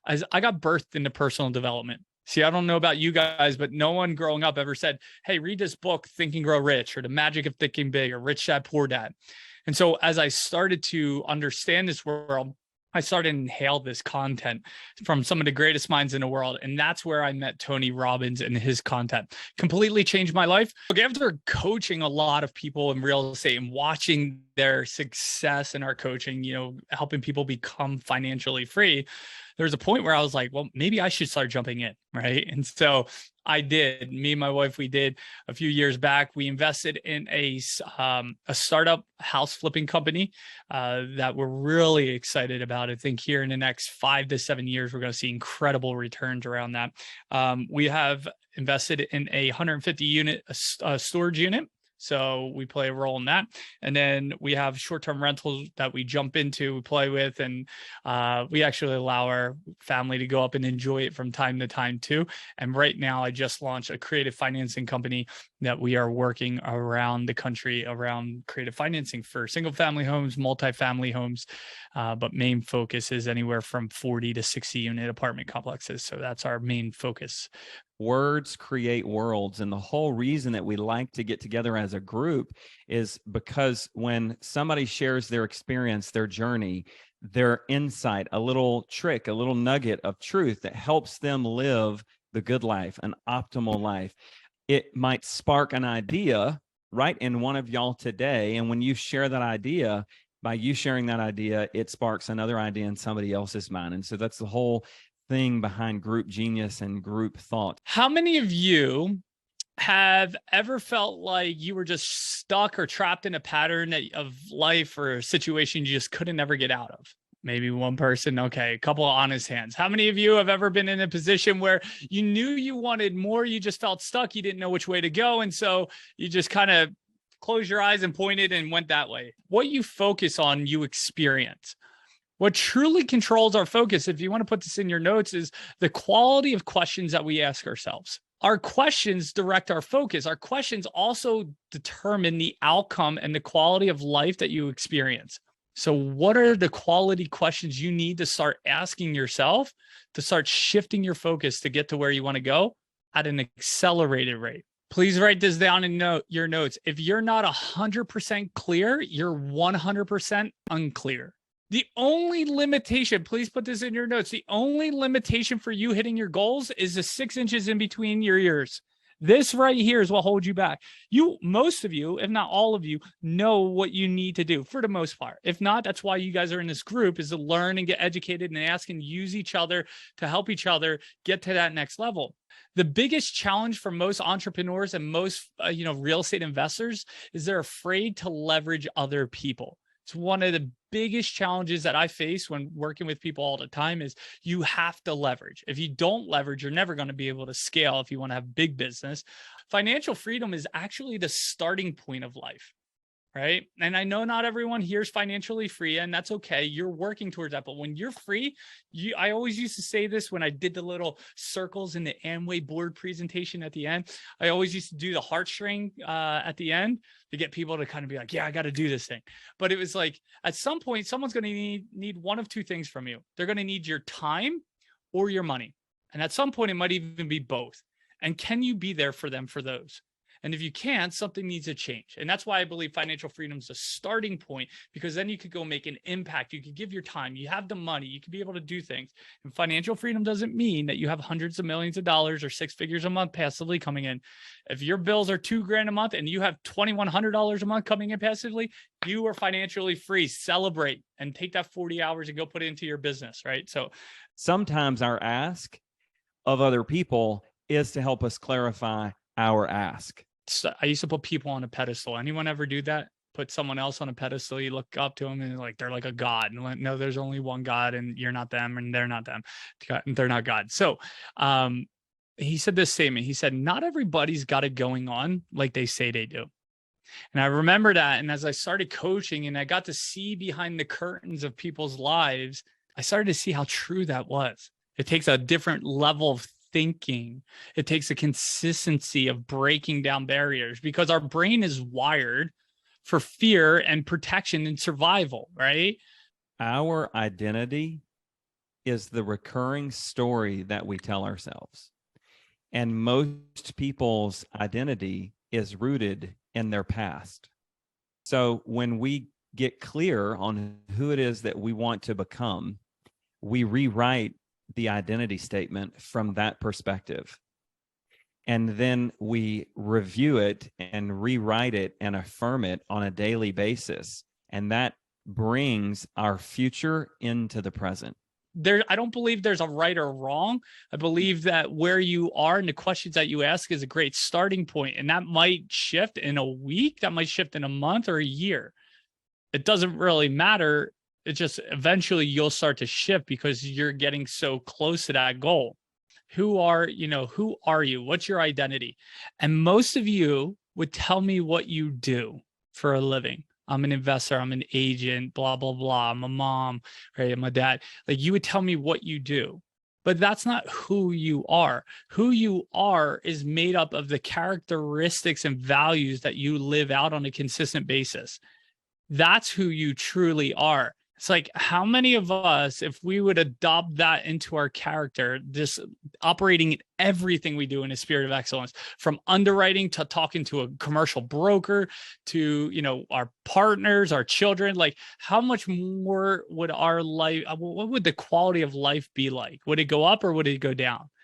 as I got birthed into personal development. See, I don't know about you guys, but no one growing up ever said, hey, read this book, Think and Grow Rich, or The Magic of Thinking Big, or Rich Dad, Poor Dad. And so as I started to understand this world, I started to inhale this content from some of the greatest minds in the world. And that's where I met Tony Robbins and his content. Completely changed my life. After coaching a lot of people in real estate and watching their success in our coaching, helping people become financially free, there was a point where I was like, well, maybe I should start jumping in, right? And so I did. Me and my wife, we did a few years back. We invested in a startup house flipping company that we're really excited about. I think here in the next 5 to 7 years, we're going to see incredible returns around that. We have invested in a 150 unit storage unit. So we play a role in that. And then we have short-term rentals that we jump into, we play with, and we actually allow our family to go up and enjoy it from time to time too. And right now I just launched a creative financing company that we are working around the country around creative financing for single family homes, multifamily homes. But main focus is anywhere from 40 to 60 unit apartment complexes. So that's our main focus. Words create worlds. And the whole reason that we like to get together as a group is because when somebody shares their experience, their journey, their insight, a little trick, a little nugget of truth that helps them live the good life, an optimal life, it might spark an idea right in one of y'all today. And when you share that idea, by you sharing that idea, it sparks another idea in somebody else's mind. And so that's the whole thing behind group genius and group thought. How many of you have ever felt like you were just stuck or trapped in a pattern of life or a situation you just couldn't ever get out of? Maybe one person. Okay, a couple of honest hands. How many of you have ever been in a position where you knew you wanted more, you just felt stuck, you didn't know which way to go, and so you just kind of closed your eyes and pointed and went that way? What you focus on, you experience. What truly controls our focus, if you want to put this in your notes, is the quality of questions that we ask ourselves. Our questions direct our focus. Our questions also determine the outcome and the quality of life that you experience. So what are the quality questions you need to start asking yourself to start shifting your focus to get to where you want to go at an accelerated rate? Please write this down in your notes. If you're not 100% clear, you're 100% unclear. The only limitation, please put this in your notes, the only limitation for you hitting your goals is the 6 inches in between your ears. This right here is what holds you back. Most of you, if not all of you, know what you need to do for the most part. If not, that's why you guys are in this group, is to learn and get educated and ask and use each other to help each other get to that next level. The biggest challenge for most entrepreneurs and most real estate investors is they're afraid to leverage other people. It's one of the biggest challenges that I face when working with people all the time is you have to leverage. If you don't leverage, you're never going to be able to scale if you want to have big business. Financial freedom is actually the starting point of life, right? And I know not everyone here is financially free, and that's okay. You're working towards that. But when you're free, I always used to say this when I did the little circles in the Amway board presentation at the end. I always used to do the heartstring at the end to get people to kind of be like, yeah, I got to do this thing. But it was like, at some point, someone's going to need one of two things from you. They're going to need your time or your money. And at some point, it might even be both. And can you be there for them for those? And if you can't, something needs to change. And that's why I believe financial freedom is a starting point, because then you could go make an impact. You could give your time. You have the money. You could be able to do things. And financial freedom doesn't mean that you have hundreds of millions of dollars or 6 figures a month passively coming in. If your bills are $2,000 a month and you have $2,100 a month coming in passively, you are financially free. Celebrate and take that 40 hours and go put it into your business, right? So sometimes our ask of other people is to help us clarify our ask. So I used to put people on a pedestal. Anyone ever do that? Put someone else on a pedestal. You look up to them and they're like a god. And like, no, there's only one God, and you're not them, and they're not them. They're not God. So he said this statement. He said, not everybody's got it going on like they say they do. And I remember that. And as I started coaching and I got to see behind the curtains of people's lives, I started to see how true that was. It takes a different level of thinking. It takes a consistency of breaking down barriers, because our brain is wired for fear and protection and survival, right? Our identity is the recurring story that we tell ourselves. And most people's identity is rooted in their past. So when we get clear on who it is that we want to become, we rewrite the identity statement from that perspective. And then we review it and rewrite it and affirm it on a daily basis. And that brings our future into the present. I don't believe there's a right or wrong. I believe that where you are and the questions that you ask is a great starting point. And that might shift in a week, that might shift in a month or a year. It doesn't really matter. It just eventually you'll start to shift because you're getting so close to that goal. Who are you? What's your identity? And most of you would tell me what you do for a living. I'm an investor, I'm an agent, blah, blah, blah. I'm a mom, right? I'm a dad. Like, you would tell me what you do, but that's not who you are. Who you are is made up of the characteristics and values that you live out on a consistent basis. That's who you truly are. It's like, how many of us, if we would adopt that into our character, just operating everything we do in a spirit of excellence, from underwriting to talking to a commercial broker to, our partners, our children, like, how much more would our life, what would the quality of life be like? Would it go up or would it go down?